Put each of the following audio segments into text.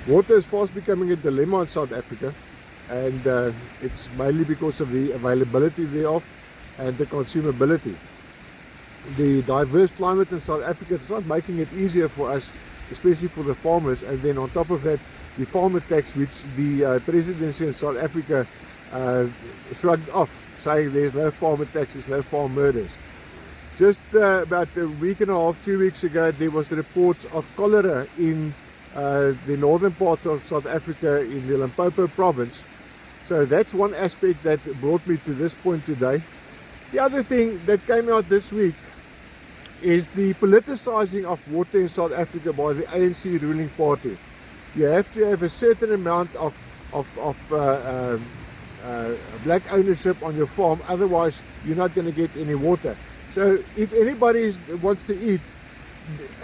Water is fast becoming a dilemma in South Africa, and it's mainly because of the availability thereof and the consumability. The diverse climate in South Africa is not making it easier for us, especially for the farmers, and then on top of that, the farmer tax, which the presidency in South Africa shrugged off, saying there's no farmer taxes, no farm murders. Just about a week and a half, 2 weeks ago, there was reports of cholera in the northern parts of South Africa, in the Limpopo province. So that's one aspect that brought me to this point today. The other thing that came out this week is the politicizing of water in South Africa by the ANC ruling party. You have to have a certain amount of black ownership on your farm, otherwise you're not going to get any water. So if anybody wants to eat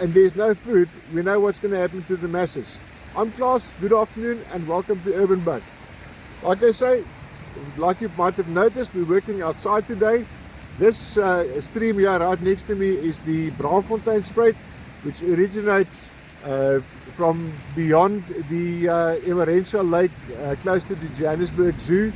and there's no food, we know what's going to happen to the masses. I'm Klaas, good afternoon and welcome to Urban Bug. Like I say, like you might have noticed, we're working outside today. This stream here right next to me is the Braamfontein Spruit, which originates from beyond the Emerential Lake, close to the Johannesburg Zoo.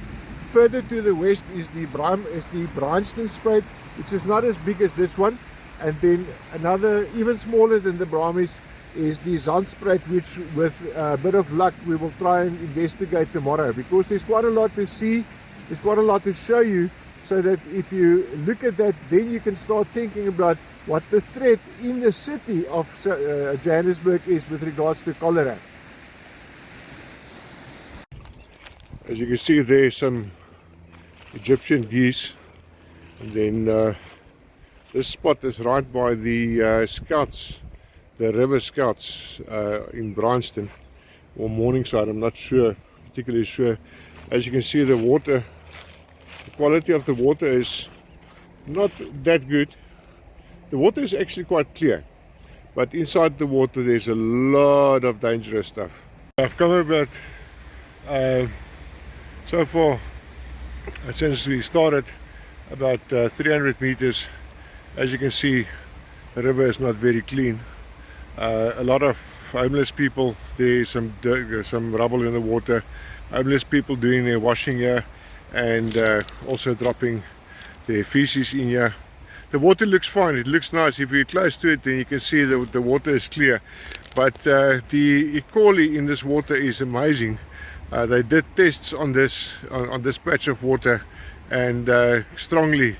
Further to the west is the Bryanston Spruit, which is not as big as this one. And then another, even smaller than the Brahmies, is the Zandspruit, which with a bit of luck we will try and investigate tomorrow, because there's quite a lot to see, there's quite a lot to show you, so that if you look at that, then you can start thinking about what the threat in the city of Johannesburg is with regards to cholera. As you can see, there's some Egyptian geese, and then this spot is right by the scouts, the river scouts in Bryanston or Morningside. I'm not sure, particularly sure. As you can see, the water, the quality of the water is not that good. The water is actually quite clear, but inside the water there's a lot of dangerous stuff. I've come about so far, since we started, about 300 meters. As you can see, the river is not very clean. A lot of homeless people, there's some dirt, some rubble in the water. Homeless people doing their washing here, and also dropping their feces in here. The water looks fine, it looks nice. If you're close to it, then you can see the water is clear. But the E. coli in this water is amazing. They did tests on this patch of water, and strongly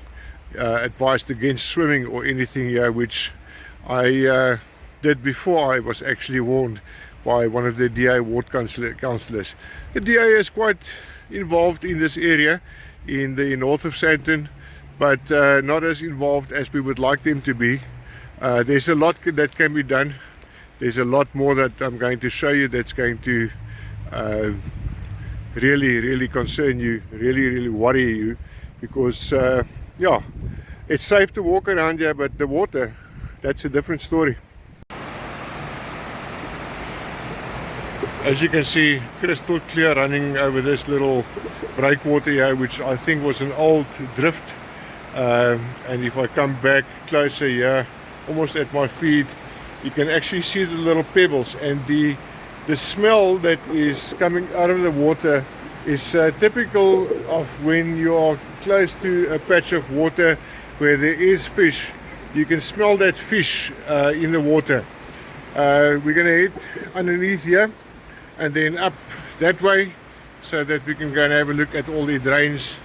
advised against swimming or anything here, which I did before I was actually warned by one of the DA ward councillors. The DA is quite involved in this area in the north of Sandton, but not as involved as we would like them to be. There's a lot that can be done. There's a lot more that I'm going to show you that's going to really concern you, really worry you, because yeah, it's safe to walk around here, but the water, that's a different story. As you can see, crystal clear running over this little breakwater here, which I think was an old drift. And if I come back closer here, almost at my feet, you can actually see the little pebbles, and the smell that is coming out of the water is typical of when you are close to a patch of water where there is fish. You can smell that fish in the water. We're going to head underneath here and then up that way, so that we can go and have a look at all the drains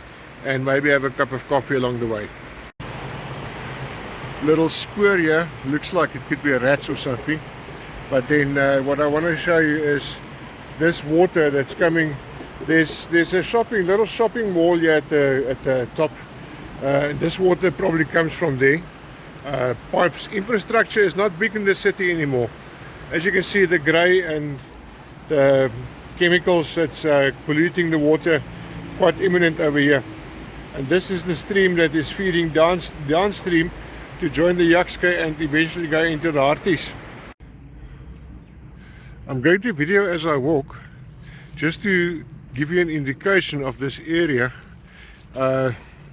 and maybe have a cup of coffee along the way. Little spoor here, looks like it could be a rat or something, but then what I want to show you is this water that's coming. There's a little shopping mall here at the top. This water probably comes from there. Pipes, infrastructure is not big in the city anymore. As you can see, the grey and the chemicals that's polluting the water quite imminent over here. And this is the stream that is feeding downstream to join the Yakske and eventually go into the Harties. I'm going to video as I walk, just to give you an indication of this area.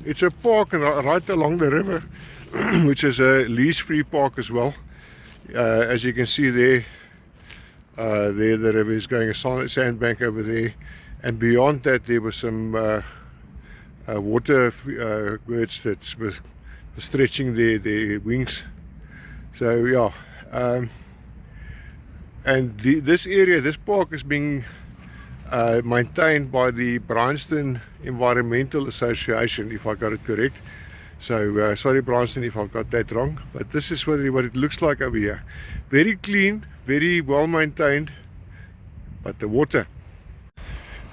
It's a park right along the river, which is a lease-free park as well. As you can see there, There the river is going, a sandbank over there, and beyond that there were some water birds that were stretching their wings. So yeah, and this area, this park is being maintained by the Bryanston Environmental Association, if I got it correct. So sorry Bryanston if I've got that wrong, but this is what it looks like over here. Very clean, very well maintained, but the water,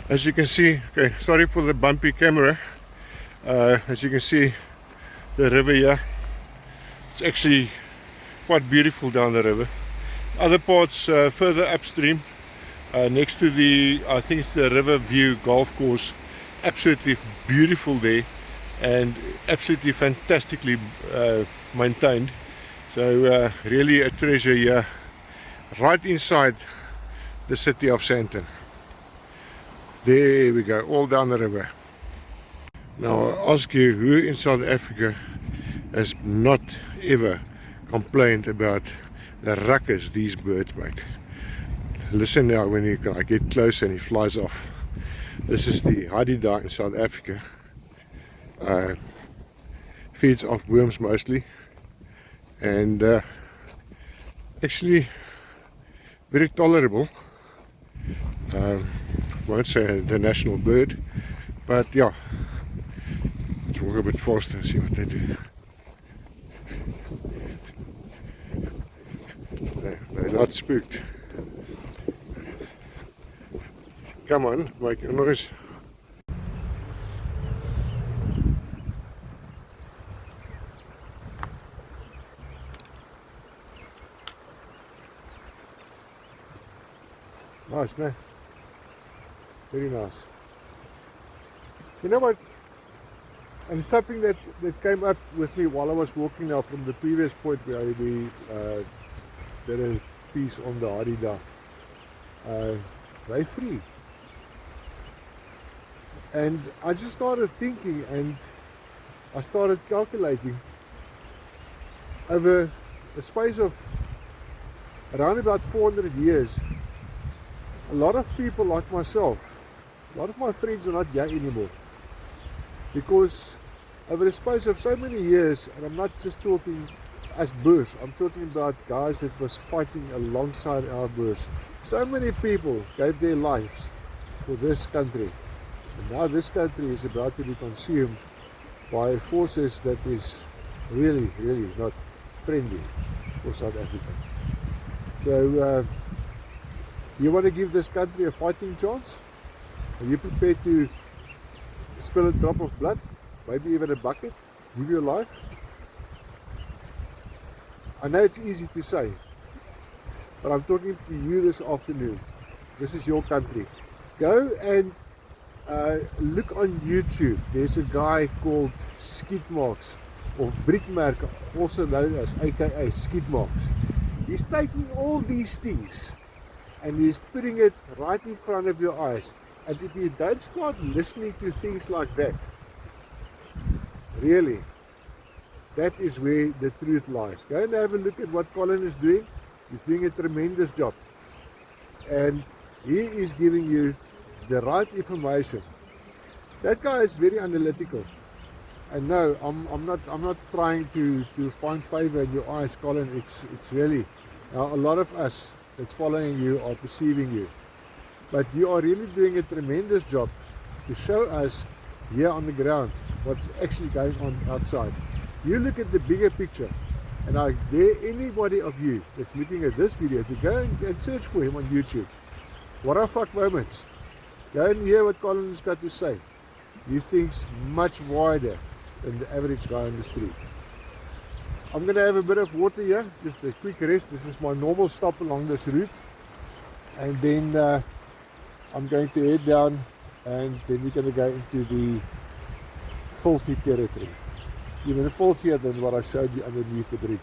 as you can see, okay, sorry for the bumpy camera, as you can see the river here, it's actually quite beautiful down the river. Other parts further upstream, next to the, I think it's the River View golf course, absolutely beautiful there and absolutely fantastically maintained. So really a treasure here, right inside the city of Sandton. There we go, all down the river. Now I ask you, who in South Africa has not ever complained about the ruckus these birds make? Listen now when you get close and he flies off. This is the hadida in South Africa. Feeds off worms mostly, and actually very tolerable. Won't say the national bird, but yeah, let's walk a bit faster and see what they do. They're not spooked. Come on, make a noise. Nice, no? Very nice. You know what? And it's something that came up with me while I was walking now from the previous point where we did a piece on the hadida. They're free. And I just started thinking, and I started calculating over a space of around about 400 years. A lot of people like myself, a lot of my friends are not young anymore, because over a space of so many years, and I'm not just talking as Boers, I'm talking about guys that was fighting alongside our Boers. So many people gave their lives for this country, and now this country is about to be consumed by forces that is really, really not friendly for South Africa. So you want to give this country a fighting chance? Are you prepared to spill a drop of blood, maybe even a bucket, give your life? I know it's easy to say, but I'm talking to you this afternoon. This is your country. Go and look on YouTube. There's a guy called Skid Marks, of Brickmerk, also known as aka Skid Marks. He's taking all these things and he's putting it right in front of your eyes. And if you don't start listening to things like that, really, that is where the truth lies. Go and have a look at what Colin is doing. He's doing a tremendous job. And he is giving you the right information. That guy is very analytical. And no, I'm not trying to find favor in your eyes, Colin. It's really a lot of us that's following you are perceiving you. But you are really doing a tremendous job to show us here on the ground what's actually going on outside. You look at the bigger picture, and I dare anybody of you that's looking at this video to go and search for him on YouTube. What are fuck moments? Go and hear what Colin has got to say. He thinks much wider than the average guy on the street. I'm going to have a bit of water here, just a quick rest. This is my normal stop along this route. And then I'm going to head down, and then we're going to go into the filthy territory. Even filthier than what I showed you underneath the bridge.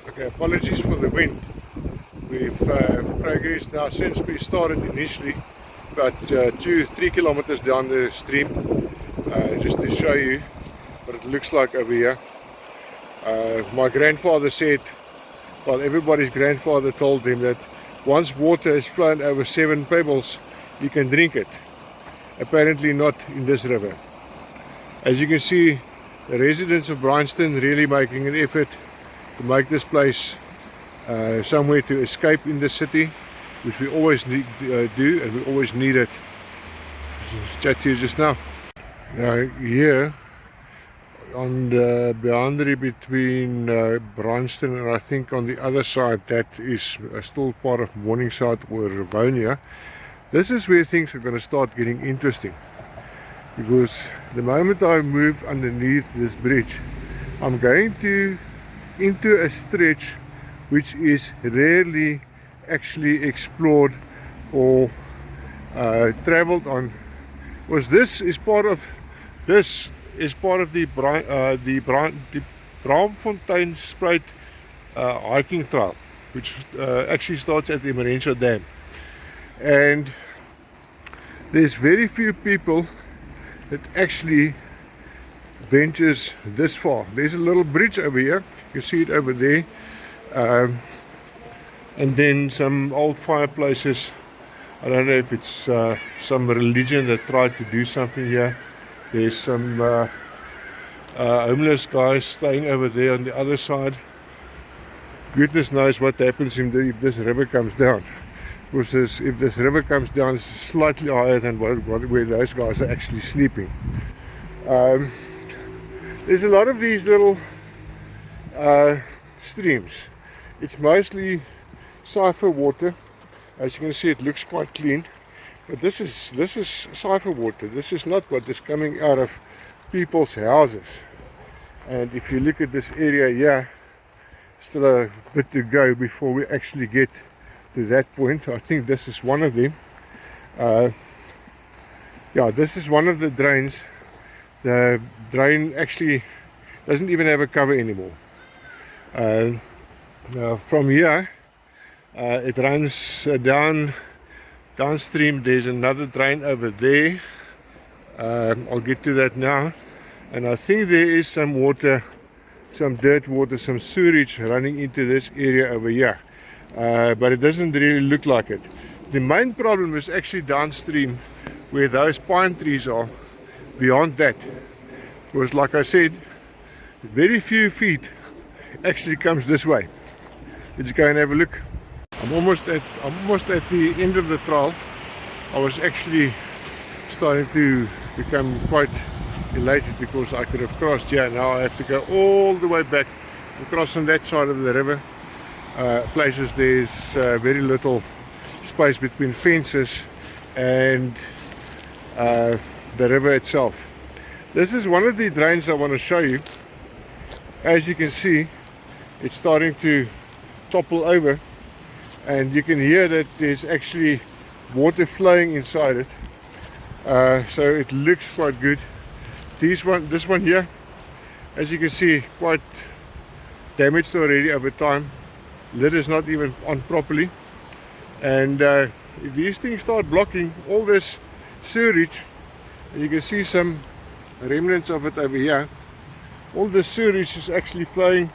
Okay, apologies for the wind. We've progressed now since we started initially about 2-3 kilometers down the stream, just to show you what it looks like over here. My grandfather said, well, everybody's grandfather told him that once water has flown over 7 pebbles, you can drink it. Apparently not in this river. As you can see, the residents of Bryanston really making an effort to make this place somewhere to escape in the city, which we always need do, and we always need it. Chat to you just now. Now here on the boundary between Bryanston and I think on the other side, that is still part of Morningside or Rivonia. This is where things are going to start getting interesting, because the moment I move underneath this bridge, I'm going into a stretch which is rarely actually explored or traveled on. Was this is part of the Braamfontein-Spruit hiking trail, which actually starts at the Immerensha Dam, and there's very few people that actually ventures this far. There's a little bridge over here, you see it over there, and then some old fireplaces. I don't know if it's some religion that tried to do something here. There's some homeless guys staying over there on the other side. Goodness knows what happens if this river comes down. Because if this river comes down, it's slightly higher than where those guys are actually sleeping. There's a lot of these little streams. It's mostly sulfur water. As you can see, it looks quite clean, but this is sulfur water. This is not what is coming out of people's houses. And if you look at this area here, still a bit to go before we actually get to that point. I think this is one of them. Yeah, this is one of the drains. The drain actually doesn't even have a cover anymore. Now from here, it runs downstream. There's another drain over there. I'll get to that now. And I think there is some water, some dirt water, some sewage running into this area over here. But it doesn't really look like it. The main problem is actually downstream, where those pine trees are. Beyond that, because like I said, very few feet actually comes this way. Let's go and have a look. I'm almost at the end of the trail. I was actually starting to become quite elated because I could have crossed here. Now I have to go all the way back and cross on that side of the river. Places there's very little space between fences and the river itself. This is one of the drains I want to show you. As you can see, it's starting to topple over, and you can hear that there's actually water flowing inside it. So it looks quite good. This one here, as you can see, quite damaged already over time. Lid is not even on properly, and if these things start blocking all this sewage, you can see some remnants of it over here. All the sewage is actually flowing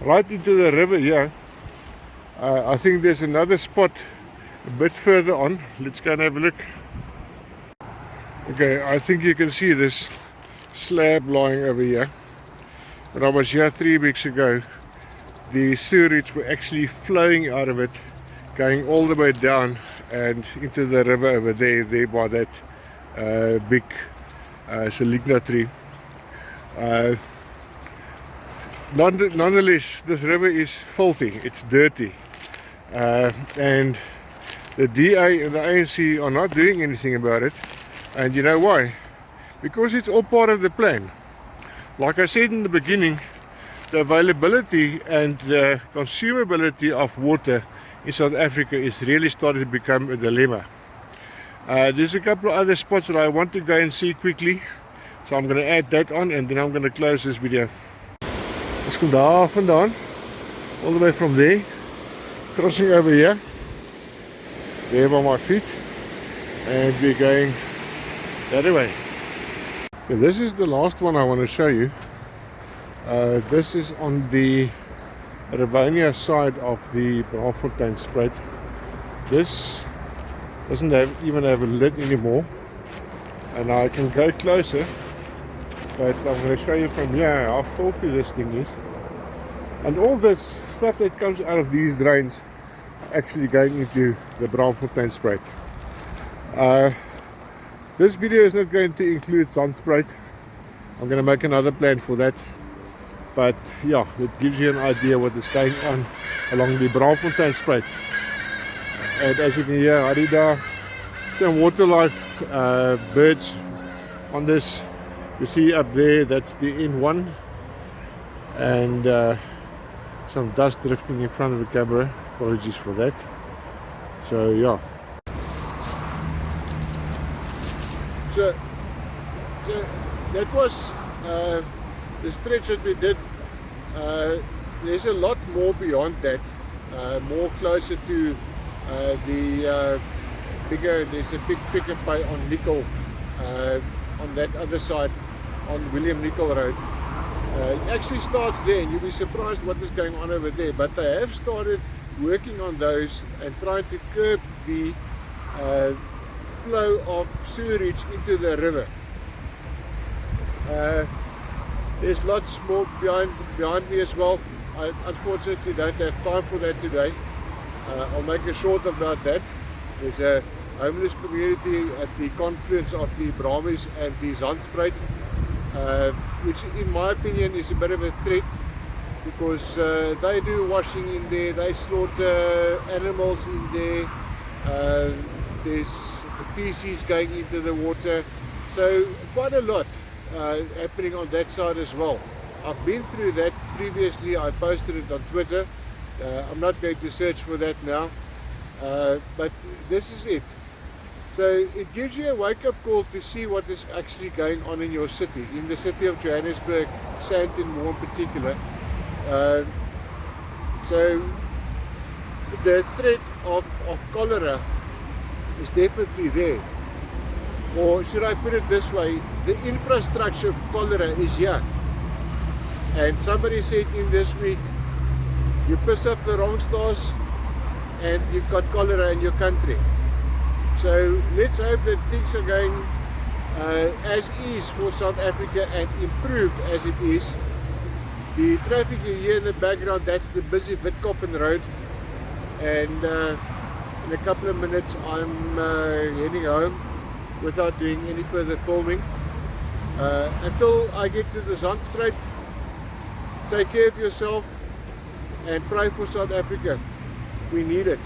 right into the river here. I think there's another spot a bit further on. Let's go and have a look. Okay, I think you can see this slab lying over here. When I was here 3 weeks ago, the sewage were actually flowing out of it, going all the way down and into the river over there by that big Seligna tree. Nonetheless, this river is filthy, it's dirty, and the DA and the ANC are not doing anything about it. And you know why? Because it's all part of the plan. Like I said in the beginning, the availability and the consumability of water in South Africa is really starting to become a dilemma. There's a couple of other spots that I want to go and see quickly, so I'm going to add that on, and then I'm going to close this video. Let's come daar vandaan, all the way from there, crossing over here, there by my feet, and we're going that way. Okay, this is the last one I want to show you. This is on the Rivonia side of the Braamfontein Spruit. This doesn't even have a lid anymore, and I can go closer, but I'm going to show you from here how filthy this thing is. And all this stuff that comes out of these drains actually going into the Braamfontein Spruit. This video is not going to include Zandspruit. I'm going to make another plan for that. But yeah, it gives you an idea what is going on along the Braamfontein Spruit. And as you can hear, Harida, some water life birds on this. You see up there, that's the N1. And some dust drifting in front of the camera. Apologies for that. So yeah. So that was the stretch that we did. There's a lot more beyond that, more closer to the bigger. There's a big pickup by on Nickel on that other side on William Nickel Road. It actually starts there, and you'll be surprised what is going on over there. But they have started working on those and trying to curb the flow of sewerage into the river. There's lots more behind me as well. I unfortunately don't have time for that today. I'll make a short about that. There's a homeless community at the confluence of the Brahmis and the Zandspruit, which in my opinion is a bit of a threat, because they do washing in there, they slaughter animals in there, there's feces going into the water, so quite a lot happening on that side as well. I've been through that previously. I posted it on Twitter. I'm not going to search for that now, but this is it. So it gives you a wake-up call to see what is actually going on in your city, in the city of Johannesburg, Sandton more in particular. So the threat of cholera is definitely there. Or should I put it this way, the infrastructure of cholera is here. And somebody said in this week, you piss off the wrong stars and you've got cholera in your country. So let's hope that things are going as is for South Africa and improved as it is. The traffic you hear in the background, that's the busy Witkoppen Road. And in a couple of minutes I'm heading home without doing any further filming. Until I get to the Zandspruit, take care of yourself and pray for South Africa. We need it.